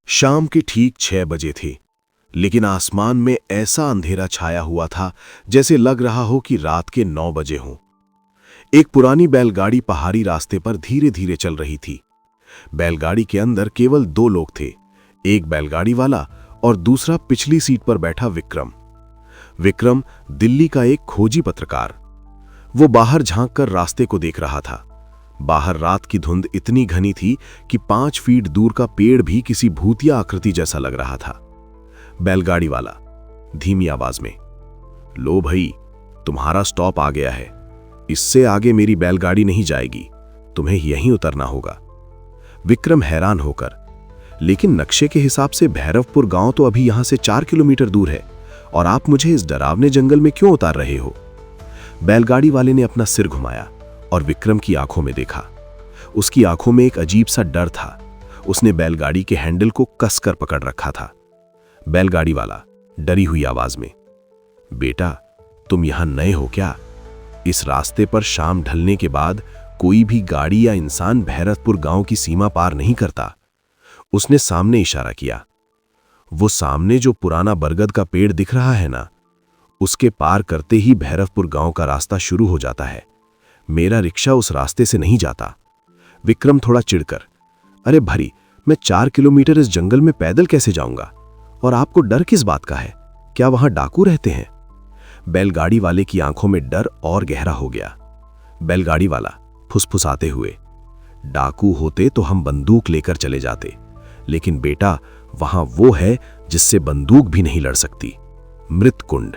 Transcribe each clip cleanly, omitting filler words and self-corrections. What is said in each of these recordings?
शाम के ठीक 6 बजे थे, लेकिन आसमान में ऐसा अंधेरा छाया हुआ था जैसे लग रहा हो कि रात के 9 बजे हों। एक पुरानी बैलगाड़ी पहाड़ी रास्ते पर धीरे धीरे चल रही थी। बैलगाड़ी के अंदर केवल 2 लोग थे, एक बैलगाड़ी वाला और दूसरा पिछली सीट पर बैठा विक्रम। विक्रम दिल्ली का एक खोजी पत्रकार। वो बाहर झांककर रास्ते को देख रहा था। बाहर रात की धुंध इतनी घनी थी कि 5 फीट दूर का पेड़ भी किसी भूतिया आकृति जैसा लग रहा था। बैलगाड़ी वाला धीमी आवाज में, लो भाई, तुम्हारा स्टॉप आ गया है। इससे आगे मेरी बैलगाड़ी नहीं जाएगी, तुम्हें यहीं उतरना होगा। विक्रम हैरान होकर, लेकिन नक्शे के हिसाब से भैरवपुर गांव तो अभी यहां से 4 किलोमीटर दूर है और आप मुझे इस डरावने जंगल में क्यों उतार रहे हो? बैलगाड़ी वाले ने अपना सिर घुमाया और विक्रम की आंखों में देखा। उसकी आंखों में एक अजीब सा डर था। उसने बैलगाड़ी के हैंडल को कसकर पकड़ रखा था। बैलगाड़ी वाला डरी हुई आवाज में, बेटा, तुम यहां नए हो क्या? इस रास्ते पर शाम ढलने के बाद कोई भी गाड़ी या इंसान भैरवपुर गांव की सीमा पार नहीं करता। उसने सामने इशारा किया। वो सामने जो पुराना बरगद का पेड़ दिख रहा है ना, उसके पार करते ही भैरवपुर गांव का रास्ता शुरू हो जाता है। मेरा रिक्शा उस रास्ते से नहीं जाता। विक्रम थोड़ा चिढ़कर, अरे भरी, मैं 4 किलोमीटर इस जंगल में पैदल कैसे जाऊंगा? और आपको डर किस बात का है? क्या वहां डाकू रहते हैं? बैलगाड़ी वाले की आंखों में डर और गहरा हो गया। बैलगाड़ी वाला फुसफुसाते हुए, डाकू होते तो हम बंदूक लेकर चले जाते, लेकिन बेटा, वहां वो है जिससे बंदूक भी नहीं लड़ सकती, मृतकुंड।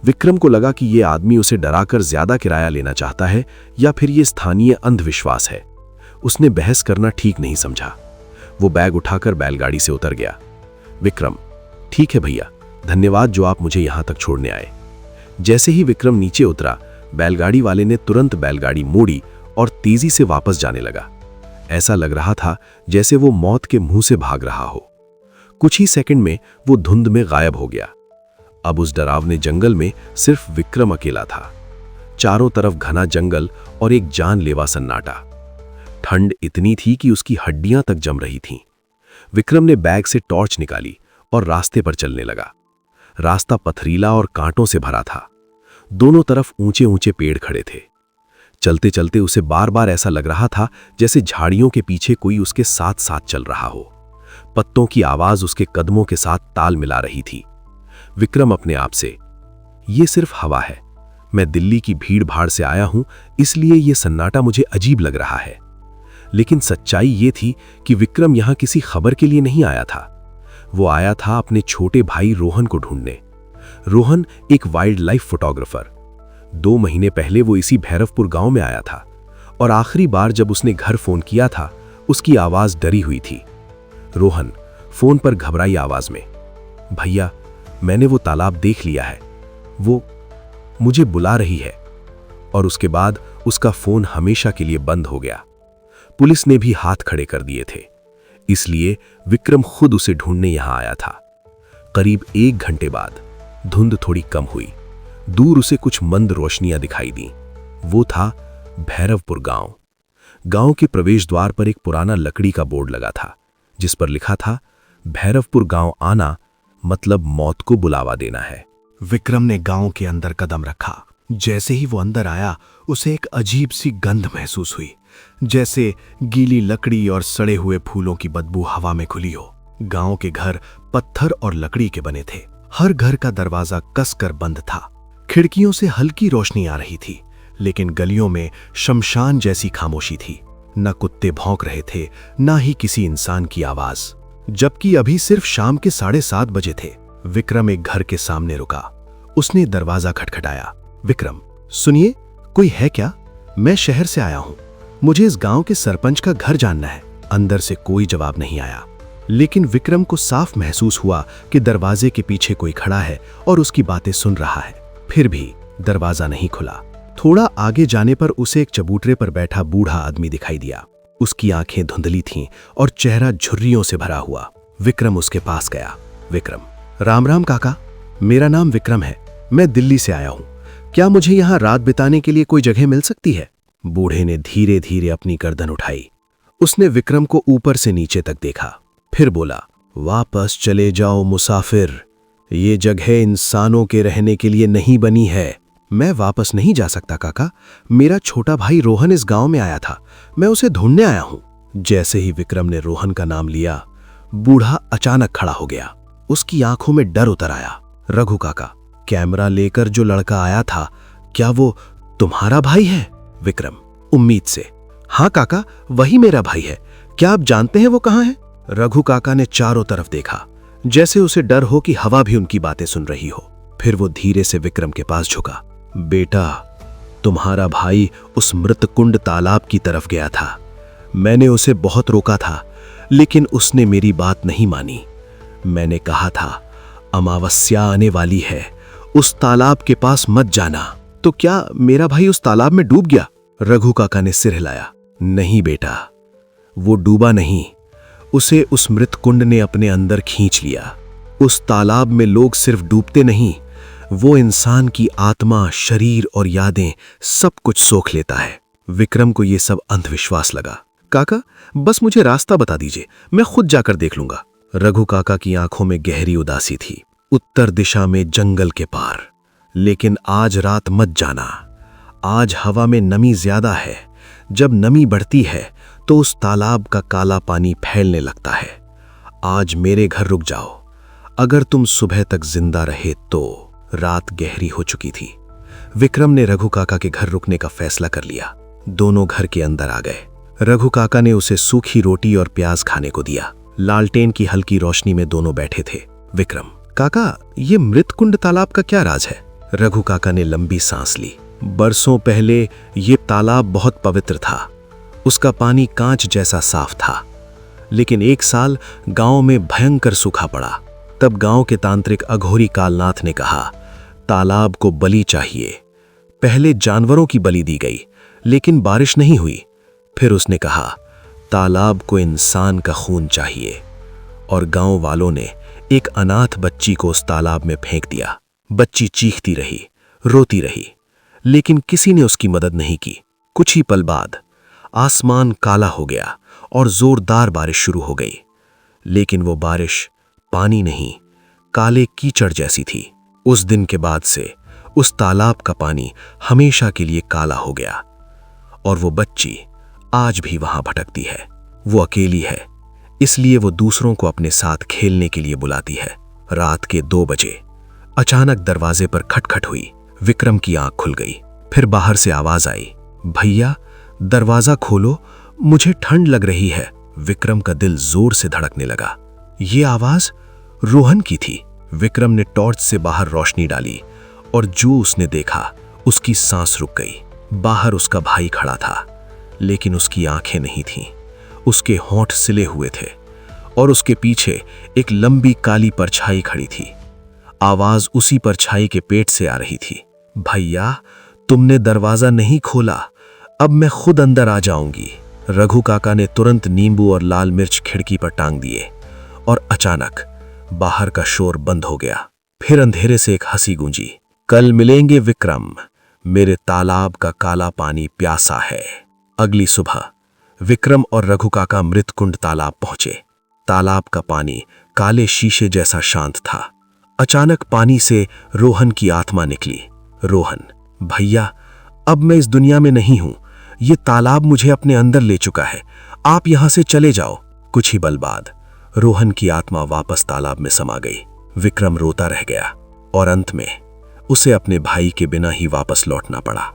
विक्रम को लगा कि यह आदमी उसे डराकर ज्यादा किराया लेना चाहता है या फिर यह स्थानीय अंधविश्वास है। उसने बहस करना ठीक नहीं समझा। वो बैग उठाकर बैलगाड़ी से उतर गया। विक्रम, ठीक है भैया, धन्यवाद जो आप मुझे यहां तक छोड़ने आए। जैसे ही विक्रम नीचे उतरा, बैलगाड़ी वाले ने तुरंत बैलगाड़ी मोड़ी और तेजी से वापस जाने लगा। ऐसा लग रहा था जैसे वो मौत के मुंह से भाग रहा हो। कुछ ही सेकंड में वो धुंध में गायब हो गया। अब उस डरावने जंगल में सिर्फ विक्रम अकेला था। चारों तरफ घना जंगल और एक जानलेवा सन्नाटा। ठंड इतनी थी कि उसकी हड्डियां तक जम रही थीं। विक्रम ने बैग से टॉर्च निकाली और रास्ते पर चलने लगा। रास्ता पथरीला और कांटों से भरा था। दोनों तरफ ऊंचे ऊंचे पेड़ खड़े थे। चलते चलते उसे बार बार ऐसा लग रहा था जैसे झाड़ियों के पीछे कोई उसके साथ साथ चल रहा हो। पत्तों की आवाज उसके कदमों के साथ ताल मिला रही थी। विक्रम अपने आप से, ये सिर्फ हवा है, मैं दिल्ली की भीड़ भाड़ से आया हूं, इसलिए यह सन्नाटा मुझे अजीब लग रहा है। लेकिन सच्चाई ये थी कि विक्रम यहां किसी खबर के लिए नहीं आया था। वो आया था अपने छोटे भाई रोहन को ढूंढने। रोहन एक वाइल्ड लाइफ फोटोग्राफर। 2 महीने पहले वो इसी भैरवपुर गांव में आया था और आखिरी बार जब उसने घर फोन किया था, उसकी आवाज डरी हुई थी। रोहन फोन पर घबराई आवाज में, भैया, मैंने वो तालाब देख लिया है, वो मुझे बुला रही है। और उसके बाद उसका फोन हमेशा के लिए बंद हो गया। पुलिस ने भी हाथ खड़े कर दिए थे, इसलिए विक्रम खुद उसे ढूंढने यहां आया था। करीब 1 घंटे बाद धुंध थोड़ी कम हुई। दूर उसे कुछ मंद रोशनियां दिखाई दी। वो था भैरवपुर गांव। गांव के प्रवेश द्वार पर एक पुराना लकड़ी का बोर्ड लगा था, जिस पर लिखा था, भैरवपुर गांव आना मतलब मौत को बुलावा देना है। विक्रम ने गांव के अंदर कदम रखा। जैसे ही वो अंदर आया, उसे एक अजीब सी गंध महसूस हुई, जैसे गीली लकड़ी और सड़े हुए फूलों की बदबू हवा में खुली हो। गांव के घर पत्थर और लकड़ी के बने थे। हर घर का दरवाजा कसकर बंद था। खिड़कियों से हल्की रोशनी आ रही थी, लेकिन गलियों में शमशान जैसी खामोशी थी। न कुत्ते भौंक रहे थे, न ही किसी इंसान की आवाज। जबकि अभी सिर्फ शाम के 7:30 बजे थे। विक्रम एक घर के सामने रुका। उसने दरवाजा खटखटाया। विक्रम, सुनिए, कोई है क्या? मैं शहर से आया हूं, मुझे इस गांव के सरपंच का घर जानना है। अंदर से कोई जवाब नहीं आया, लेकिन विक्रम को साफ महसूस हुआ कि दरवाजे के पीछे कोई खड़ा है और उसकी बातें सुन रहा है। फिर भी दरवाजा नहीं खुला। थोड़ा आगे जाने पर उसे एक चबूतरे पर बैठा बूढ़ा आदमी दिखाई दिया। उसकी आंखें धुंधली थीं और चेहरा झुर्रियों से भरा हुआ। विक्रम उसके पास गया। विक्रम, राम राम काका, मेरा नाम विक्रम है, मैं दिल्ली से आया हूं। क्या मुझे यहां रात बिताने के लिए कोई जगह मिल सकती है? बूढ़े ने धीरे धीरे अपनी गर्दन उठाई। उसने विक्रम को ऊपर से नीचे तक देखा, फिर बोला, वापस चले जाओ मुसाफिर, ये जगह इंसानों के रहने के लिए नहीं बनी है। मैं वापस नहीं जा सकता काका, मेरा छोटा भाई रोहन इस गांव में आया था, मैं उसे ढूंढने आया हूं। जैसे ही विक्रम ने रोहन का नाम लिया, बूढ़ा अचानक खड़ा हो गया। उसकी आंखों में डर उतर आया। रघु काका, कैमरा लेकर जो लड़का आया था, क्या वो तुम्हारा भाई है? विक्रम उम्मीद से, हाँ काका, वही मेरा भाई है। क्या आप जानते हैं वो कहाँ है? रघु काका ने चारों तरफ देखा, जैसे उसे डर हो कि हवा भी उनकी बातें सुन रही हो। फिर वो धीरे से विक्रम के पास झुका। बेटा, तुम्हारा भाई उस मृत कुंड तालाब की तरफ गया था। मैंने उसे बहुत रोका था, लेकिन उसने मेरी बात नहीं मानी। मैंने कहा था, अमावस्या आने वाली है, उस तालाब के पास मत जाना। तो क्या मेरा भाई उस तालाब में डूब गया? रघु काका ने सिर हिलाया। नहीं बेटा, वो डूबा नहीं, उसे उस मृत कुंड ने अपने अंदर खींच लिया। उस तालाब में लोग सिर्फ डूबते नहीं, वो इंसान की आत्मा, शरीर और यादें सब कुछ सोख लेता है। विक्रम को यह सब अंधविश्वास लगा। काका, बस मुझे रास्ता बता दीजिए, मैं खुद जाकर देख लूंगा। रघु काका की आंखों में गहरी उदासी थी। उत्तर दिशा में जंगल के पार। लेकिन आज रात मत जाना, आज हवा में नमी ज्यादा है। जब नमी बढ़ती है तो उस तालाब का काला पानी फैलने लगता है। आज मेरे घर रुक जाओ, अगर तुम सुबह तक जिंदा रहे तो। रात गहरी हो चुकी थी। विक्रम ने रघु काका के घर रुकने का फैसला कर लिया। दोनों घर के अंदर आ गए। रघु काका ने उसे सूखी रोटी और प्याज खाने को दिया। लालटेन की हल्की रोशनी में दोनों बैठे थे। विक्रम, काका, ये मृतकुंड तालाब का क्या राज है? रघु काका ने लंबी सांस ली। बरसों पहले ये तालाब बहुत पवित्र था। उसका पानी कांच जैसा साफ था। लेकिन एक साल गांव में भयंकर सूखा पड़ा। तब गांव के तांत्रिक अघोरी कालनाथ ने कहा, तालाब को बलि चाहिए। पहले जानवरों की बलि दी गई, लेकिन बारिश नहीं हुई। फिर उसने कहा, तालाब को इंसान का खून चाहिए। और गांव वालों ने एक अनाथ बच्ची को उस तालाब में फेंक दिया। बच्ची चीखती रही, रोती रही, लेकिन किसी ने उसकी मदद नहीं की। कुछ ही पल बाद आसमान काला हो गया और जोरदार बारिश शुरू हो गई। लेकिन वो बारिश पानी नहीं, काले कीचड़ जैसी थी। उस दिन के बाद से उस तालाब का पानी हमेशा के लिए काला हो गया। और वो बच्ची आज भी वहां भटकती है। वो अकेली है, इसलिए वो दूसरों को अपने साथ खेलने के लिए बुलाती है। रात के 2 बजे अचानक दरवाजे पर खटखट हुई। विक्रम की आंख खुल गई। फिर बाहर से आवाज आई, भैया दरवाजा खोलो, मुझे ठंड लग रही है। विक्रम का दिल जोर से धड़कने लगा। ये आवाज रोहन की थी। विक्रम ने टॉर्च से बाहर रोशनी डाली और जो उसने देखा, उसकी सांस रुक गई। बाहर उसका भाई खड़ा था, लेकिन उसकी आंखें नहीं थीं। उसके होंठ सिले हुए थे और उसके पीछे एक लंबी काली परछाई खड़ी थी। आवाज उसी परछाई के पेट से आ रही थी, भैया तुमने दरवाजा नहीं खोला, अब मैं खुद अंदर आ जाऊंगी। रघु काका ने तुरंत नींबू और लाल मिर्च खिड़की पर टांग दिए और अचानक बाहर का शोर बंद हो गया। फिर अंधेरे से एक हंसी गूंजी, कल मिलेंगे विक्रम, मेरे तालाब का काला पानी प्यासा है। अगली सुबह विक्रम और रघु काका मृतकुंड तालाब पहुंचे। तालाब का पानी काले शीशे जैसा शांत था। अचानक पानी से रोहन की आत्मा निकली। रोहन, भैया अब मैं इस दुनिया में नहीं हूं, ये तालाब मुझे अपने अंदर ले चुका है, आप यहां से चले जाओ। कुछ ही पल बाद रोहन की आत्मा वापस तालाब में समा गई। विक्रम रोता रह गया और अंत में उसे अपने भाई के बिना ही वापस लौटना पड़ा।